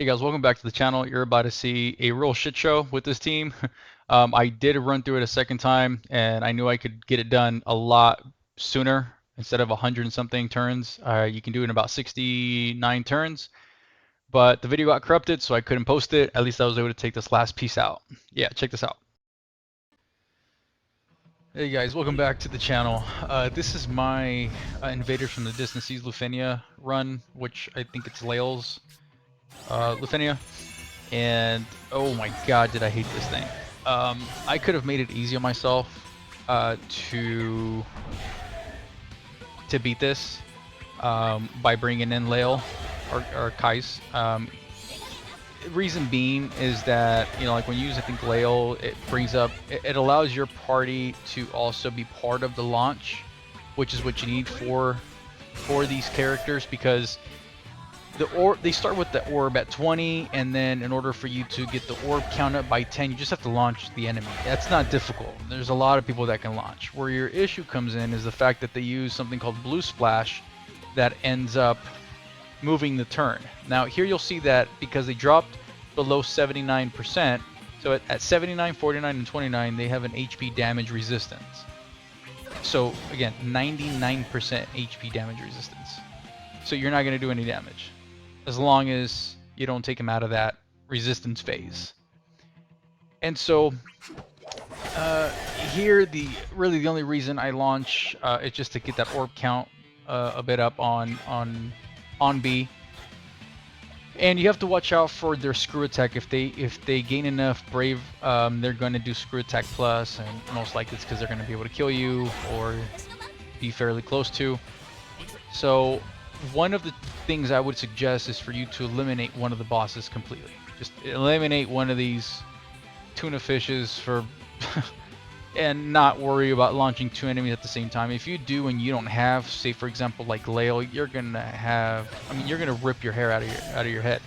Hey guys, welcome back to the channel. You're about to see a real shit show with this team. I did run through it a second time, and I knew I could get it done a lot sooner. Instead of 100 and something turns, you can do it in about 69 turns. But the video got corrupted, so I couldn't post it. At least I was able to take this last piece out. Yeah, check this out. Hey guys, welcome back to the channel. This is my Invaders from the Distant Seas Luffinia run, which I think it's Lael's Luffinia. And oh my god, did I hate this thing. I could have made it easy on myself to beat this by bringing in Lael or Kais. Reason being is that, you know, like when you use, I think, Lael, it brings up, it allows your party to also be part of the launch, which is what you need for these characters, because they start with the orb at 20, and then in order for you to get the orb count up by 10, you just have to launch the enemy. That's not difficult. There's a lot of people that can launch. Where your issue comes in is the fact that they use something called Blue Splash that ends up moving the turn. Now here you'll see that because they dropped below 79%, so at 79, 49, and 29, they have an HP damage resistance. So again, 99% HP damage resistance. So you're not going to do any damage as long as you don't take him out of that resistance phase. And so here, really the only reason I launch is just to get that orb count a bit up on B. And you have to watch out for their screw attack. If they gain enough brave, they're going to do screw attack plus, and most likely it's because they're going to be able to kill you or be fairly close to. So one of the things I would suggest is for you to eliminate one of the bosses completely. Just eliminate one of these tuna fishes for and not worry about launching two enemies at the same time. If you do and you don't have, say for example, like Lael, you're gonna have, I mean, you're gonna rip your hair out of your head.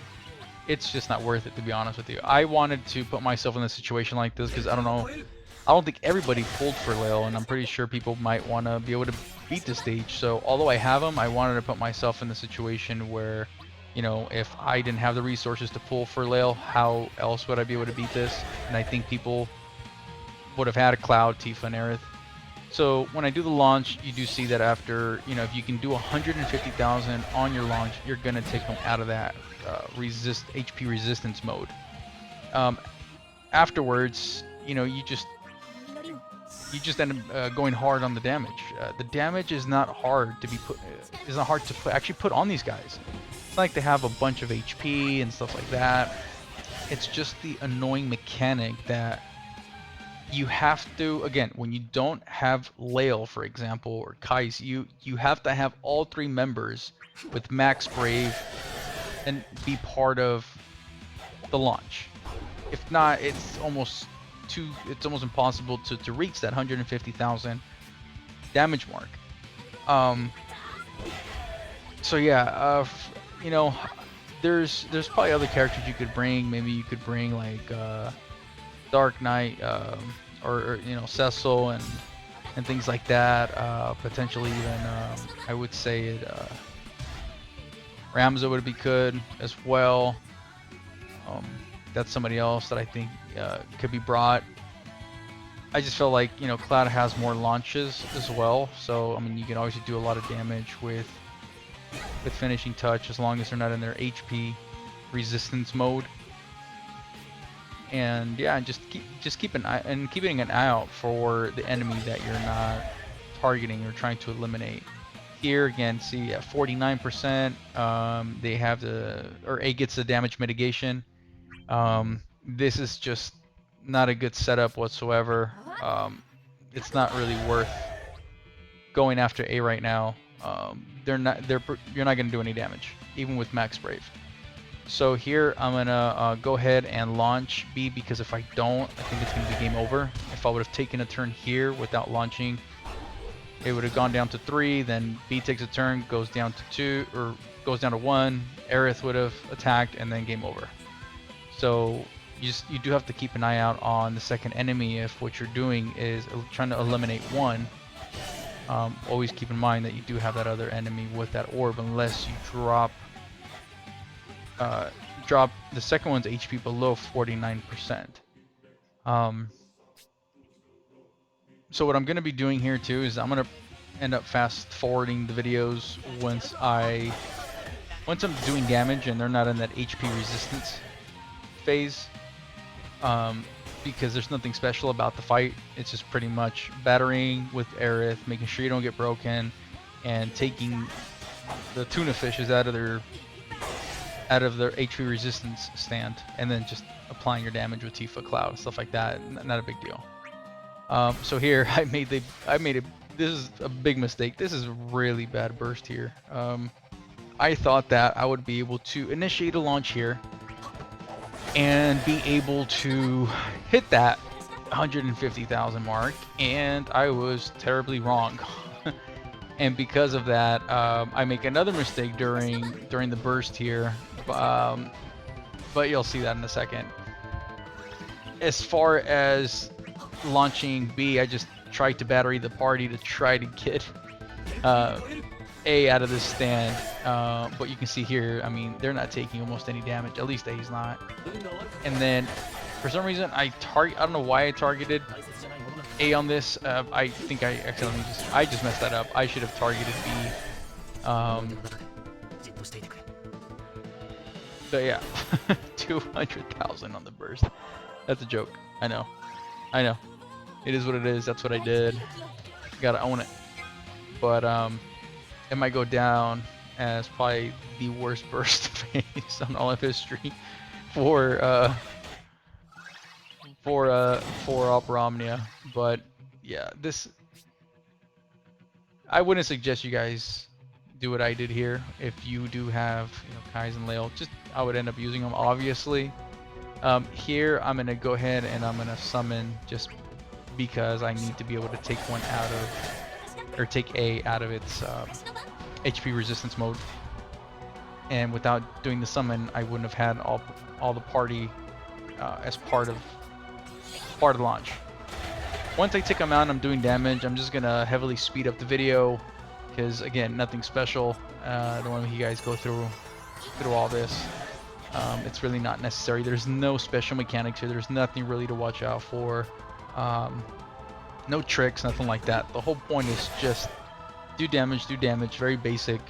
It's just not worth it, to be honest with you. I wanted to put myself in a situation like this because I don't think everybody pulled for Lael, and I'm pretty sure people might want to be able to beat the stage. So although I have him, I wanted to put myself in the situation where, you know, if I didn't have the resources to pull for Lael, how else would I be able to beat this? And I think people would have had a Cloud, Tifa, and Aerith. So when I do the launch, you do see that after, you know, if you can do 150,000 on your launch, you're going to take them out of that HP resistance mode. Afterwards, you know, you just end up going hard on the damage. The damage is not hard to actually put on these guys. It's not like they have a bunch of HP and stuff like that. It's just the annoying mechanic that you have to, again, when you don't have Lael, for example, or Kais, you have to have all three members with max brave and be part of the launch. If not, it's almost impossible to reach that 150,000 damage mark. So yeah, you know, there's probably other characters you could bring. Maybe you could bring like Dark Knight, or you know, Cecil and things like that. Potentially even I would say Ramza would be good as well. That's somebody else that I think could be brought. I just felt like, you know, Cloud has more launches as well, so I mean, you can always do a lot of damage with finishing touch as long as they're not in their HP resistance mode. And yeah, just keeping an eye out for the enemy that you're not targeting or trying to eliminate. Here again, see at 49%, they have A gets the damage mitigation. This is just not a good setup whatsoever. It's not really worth going after A right now. You're not gonna do any damage, even with max brave. So here I'm gonna go ahead and launch B, because if I don't, I think it's gonna be game over. If I would have taken a turn here without launching, it would have gone down to 3, then B takes a turn, goes down to 2, or goes down to 1, Aerith would have attacked, and then game over. So you do have to keep an eye out on the second enemy if what you're doing is trying to eliminate one. Always keep in mind that you do have that other enemy with that orb, unless you drop drop the second one's HP below 49%. So what I'm gonna be doing here too is I'm gonna end up fast forwarding the videos once I'm doing damage and they're not in that HP resistance phase. Because there's nothing special about the fight. It's just pretty much battering with Aerith, making sure you don't get broken, and taking the tuna fishes out of their HP resistance stand, and then just applying your damage with Tifa, Cloud, stuff like that. Not a big deal. So here I made this is a big mistake. This is a really bad burst here. I thought that I would be able to initiate a launch here and be able to hit that 150,000 mark, and I was terribly wrong. And because of that, I make another mistake during the burst here, but you'll see that in a second. As far as launching B, I just tried to battery the party to try to get A out of this stand, but you can see here, I mean, they're not taking almost any damage, at least A's not. And then for some reason I don't know why I targeted A on this. I think I accidentally just messed that up. I should have targeted B. But yeah, 200,000 on the burst. That's a joke. I know. It is what it is. That's what I did. Gotta own it. But it might go down as probably the worst burst phase on all of history for Opera Omnia. But yeah, I wouldn't suggest you guys do what I did here. If you do have, you know, Kais and Lael, I would end up using them, obviously. Here I'm gonna go ahead and I'm gonna summon just because I need to be able to take one out of, or take A out of its HP resistance mode. And without doing the summon, I wouldn't have had all the party as part of the launch. Once I take them out and I'm doing damage, I'm just gonna heavily speed up the video because, again, nothing special. I don't want to make you guys go through all this. It's really not necessary. There's no special mechanics here. There's nothing really to watch out for. No tricks, nothing like that. The whole point is just do damage, very basic.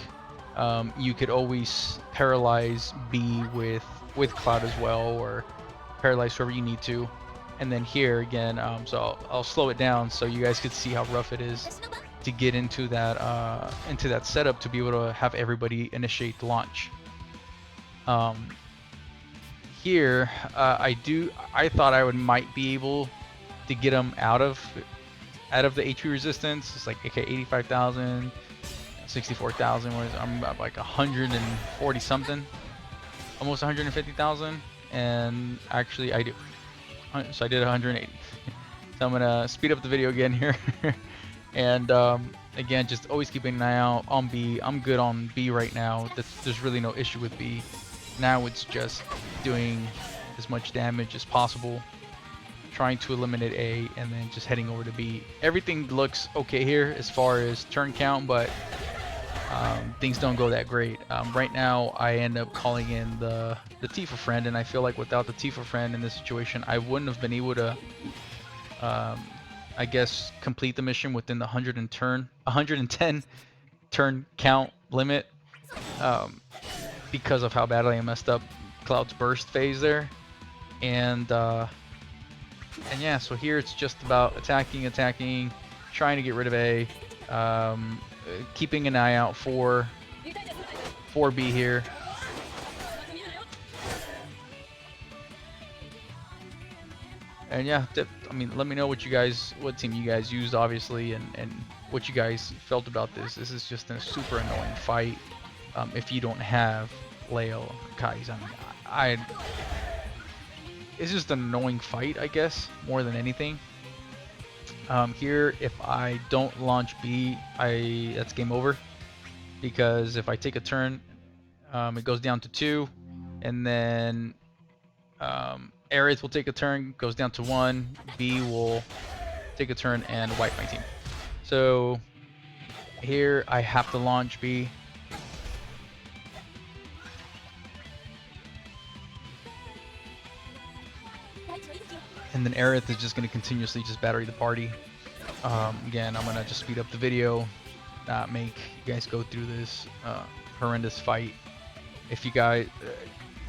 You could always paralyze B with Cloud as well, or paralyze whoever you need to. And then here again, so I'll slow it down so you guys could see how rough it is to get into that setup to be able to have everybody initiate the launch. Here, I thought I might be able to get them out of the HP resistance. It's like, okay, 85,000, 64,000. I'm about like 140 something, almost 150,000, and actually I do. So I did 180. So I'm gonna speed up the video again here, and again, just always keeping an eye out on B. I'm good on B right now. There's really no issue with B. Now it's just doing as much damage as possible, trying to eliminate A, and then just heading over to B. Everything looks okay here as far as turn count, but things don't go that great. Right now, I end up calling in the Tifa friend, and I feel like without the Tifa friend in this situation, I wouldn't have been able to, I guess, complete the mission within the 110 turn count limit, because of how badly I messed up Cloud's burst phase there. And yeah, so here it's just about attacking, trying to get rid of A, keeping an eye out for B here. And yeah, I mean, let me know what team you guys used, obviously, and what you guys felt about this. This is just a super annoying fight. If you don't have Lael, Kais, I mean, it's just an annoying fight, I guess, more than anything. Here, if I don't launch B, that's game over, because if I take a turn, it goes down to 2, and then Aerith will take a turn, goes down to 1, B will take a turn and wipe my team. So here I have to launch B. And then Aerith is just going to continuously just battery the party. Again, I'm going to just speed up the video, not make you guys go through this horrendous fight. If you guys,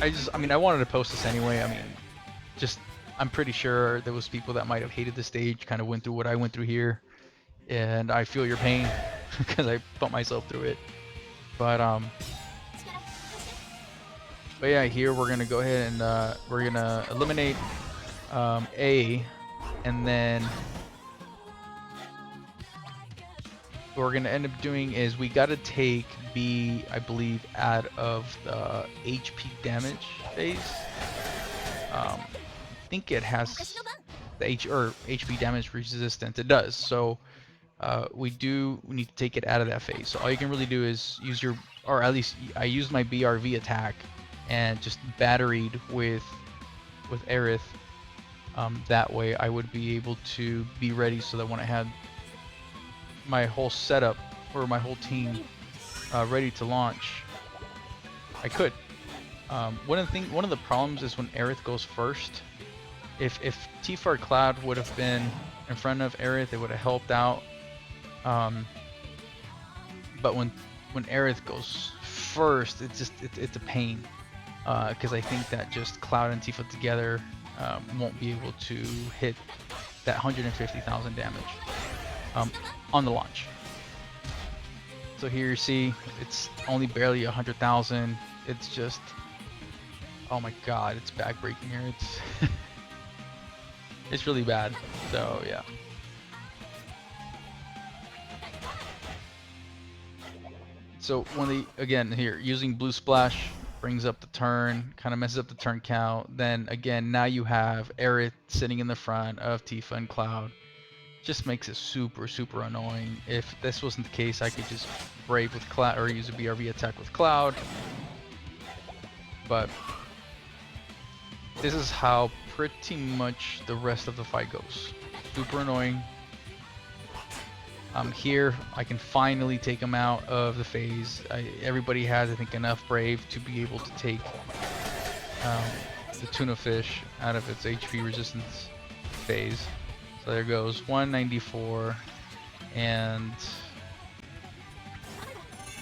I mean, I wanted to post this anyway. I mean, just, I'm pretty sure there was people that might have hated the stage, kind of went through what I went through here. And I feel your pain because I put myself through it. But yeah, here we're going to go ahead and we're going to eliminate A, and then what we're going to end up doing is we got to take B, I believe, out of the HP damage phase. I think it has the HP damage resistance. It does. So we need to take it out of that phase. So all you can really do is use your, or at least I used my BRV attack and just batteried with Aerith. That way I would be able to be ready so that when I had my whole setup or my whole team ready to launch, I could. One of the problems is when Aerith goes first. If Tifa or Cloud would have been in front of Aerith, it would have helped out. But when Aerith goes first, it's a pain. Because I think that just Cloud and Tifa together won't be able to hit that 150,000 damage on the launch. So here you see it's only barely 100,000. It's just, oh my god, it's backbreaking here. It's it's really bad. So yeah. So when they, again here, using blue splash brings up the turn, kind of messes up the turn count. Then again, now you have Aerith sitting in the front of Tifa and Cloud. Just makes it super annoying. If this wasn't the case, I could just brave with Cloud or use a BRV attack with Cloud. But this is how pretty much the rest of the fight goes. Super annoying. Here I can finally take him out of the phase. Everybody has, I think, enough brave to be able to take the tuna fish out of its HP resistance phase. So there goes 194, and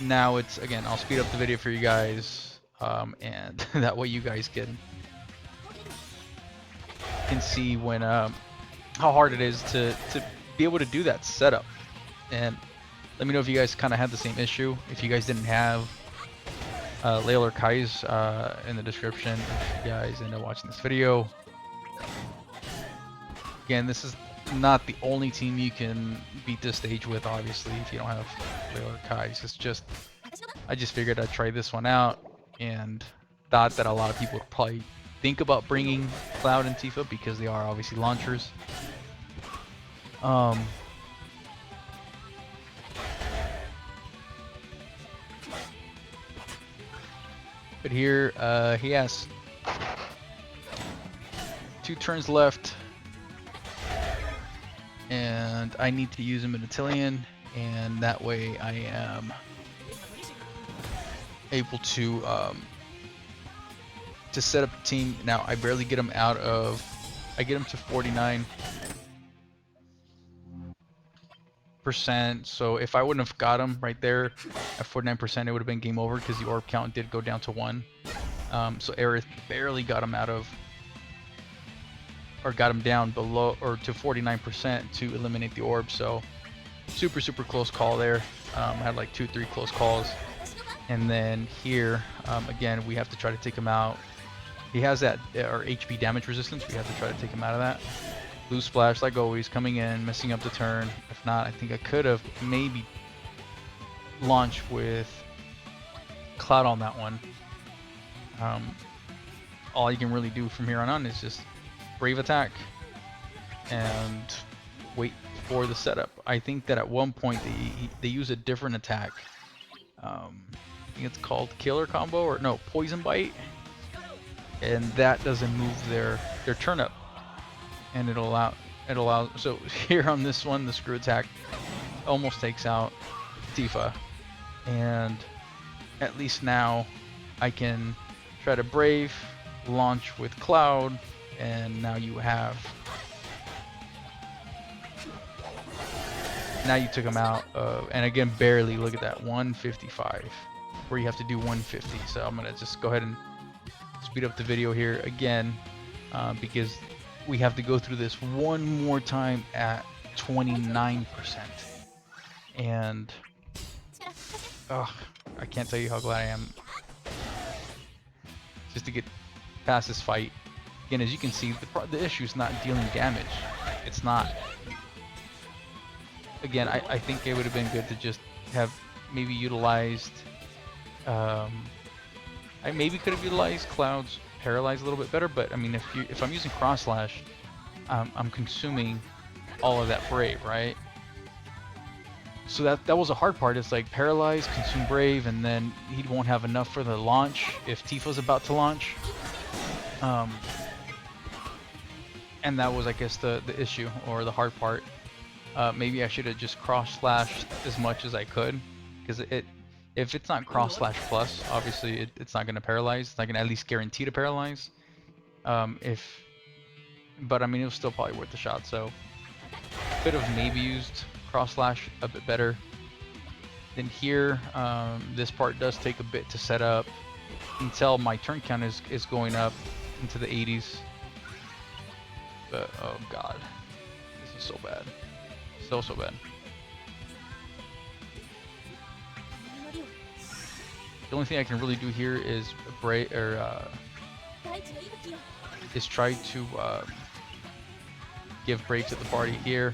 now it's, again, I'll speed up the video for you guys, and that way you guys can see when how hard it is to be able to do that setup. And let me know if you guys kind of had the same issue. If you guys didn't have Layla or Kai's in the description, if you guys end up watching this video. Again, this is not the only team you can beat this stage with, obviously, if you don't have Layla or Kai's. It's just, I just figured I'd try this one out, and thought that a lot of people would probably think about bringing Cloud and Tifa because they are obviously launchers. But here, he has 2 turns left, and I need to use him in Attillion, and that way I am able to set up a team. Now I barely get him out of, I get him to 49%. So if I wouldn't have got him right there at 49%, it would have been game over because the orb count did go down to 1. So Aerith barely got him out of, or got him down below, or to 49% to eliminate the orb. So super close call there. Had like 2-3 close calls. And then here, again, we have to try to take him out. He has that, or HP damage resistance. We have to try to take him out of that. Blue splash, like always, coming in, messing up the turn. If not, I think I could have maybe launched with Cloud on that one. All you can really do from here on is just brave attack and wait for the setup. I think that at one point they use a different attack. I think it's called Killer Combo, or no, Poison Bite, and that doesn't move their turn up. And it allows, so here on this one, the screw attack almost takes out Tifa, and at least now I can try to brave, launch with Cloud, and now you have Now you took him out, and again, barely. Look at that, 155, where you have to do 150. So I'm gonna just go ahead and speed up the video here again, because we have to go through this one more time at 29%. And I can't tell you how glad I am just to get past this fight. Again, as you can see, the issue is not dealing damage. It's not. Again, I think it would have been good to just have maybe utilized. I maybe could have utilized Cloud's Paralyze a little bit better, but I mean, if I'm using Cross Slash, I'm consuming all of that Brave, right? So that was a hard part. It's like Paralyze, consume Brave, and then he won't have enough for the launch if Tifa's about to launch. And that was, I guess, the issue or the hard part. Maybe I should have just cross slashed as much as I could, because if it's not cross slash plus, obviously it's not going to paralyze. It's not going to at least guarantee to paralyze. But I mean, it was still probably worth the shot. So could have maybe used cross slash a bit better. Then here, this part does take a bit to set up until my turn count is going up into the 80s. But oh god, this is so bad. So bad. The only thing I can really do here is is try to give Brave to the party here.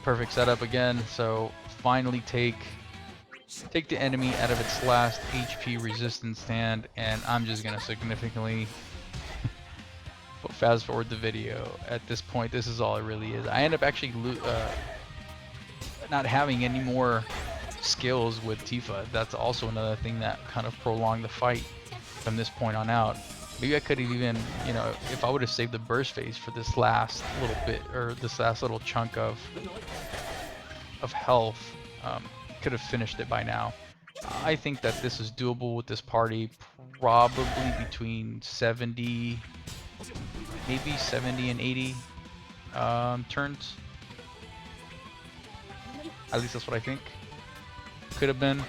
Perfect setup again. So finally take the enemy out of its last HP resistance stand, and I'm just gonna significantly fast forward the video. At this point, this is all it really is. I end up actually not having any more skills with Tifa. That's also another thing that kind of prolonged the fight from this point on out. Maybe I could have even, you know, if I would have saved the burst phase for this last little bit, or this last little chunk of health, could have finished it by now. I think that this is doable with this party, probably between 70, maybe 70 and 80 turns. At least that's what I think. Could have been.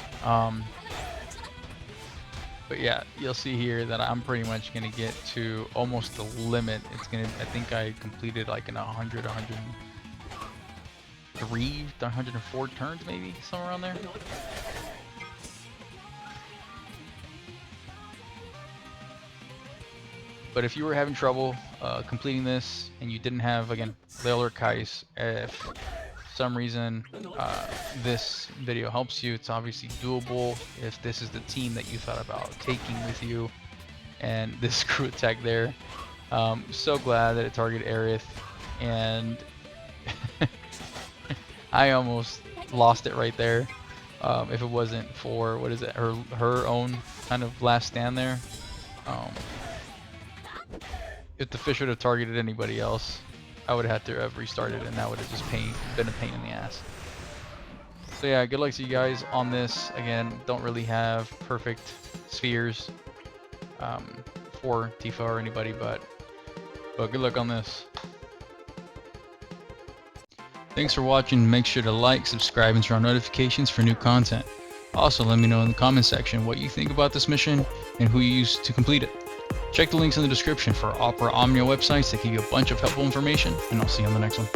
But yeah, you'll see here that I'm pretty much gonna get to almost the limit. It's gonna. I think I completed like in 100, 103, 104 turns, maybe somewhere around there. But if you were having trouble completing this and you didn't have, again, Lael or Kais, if for some reason this video helps you, it's obviously doable. If this is the team that you thought about taking with you, and this screw attack there, so glad that it targeted Aerith, and I almost lost it right there. If it wasn't for, what is it, her own kind of last stand there. If the fish would have targeted anybody else, I would have had to have restarted, and that would have just been a pain in the ass. So yeah, good luck to you guys on this. Again, don't really have perfect spheres for Tifa or anybody, but good luck on this. Thanks for watching. Make sure to like, subscribe, and turn on notifications for new content. Also, let me know in the comment section what you think about this mission and who you used to complete it. Check the links in the description for Opera Omnia websites that give you a bunch of helpful information, and I'll see you on the next one.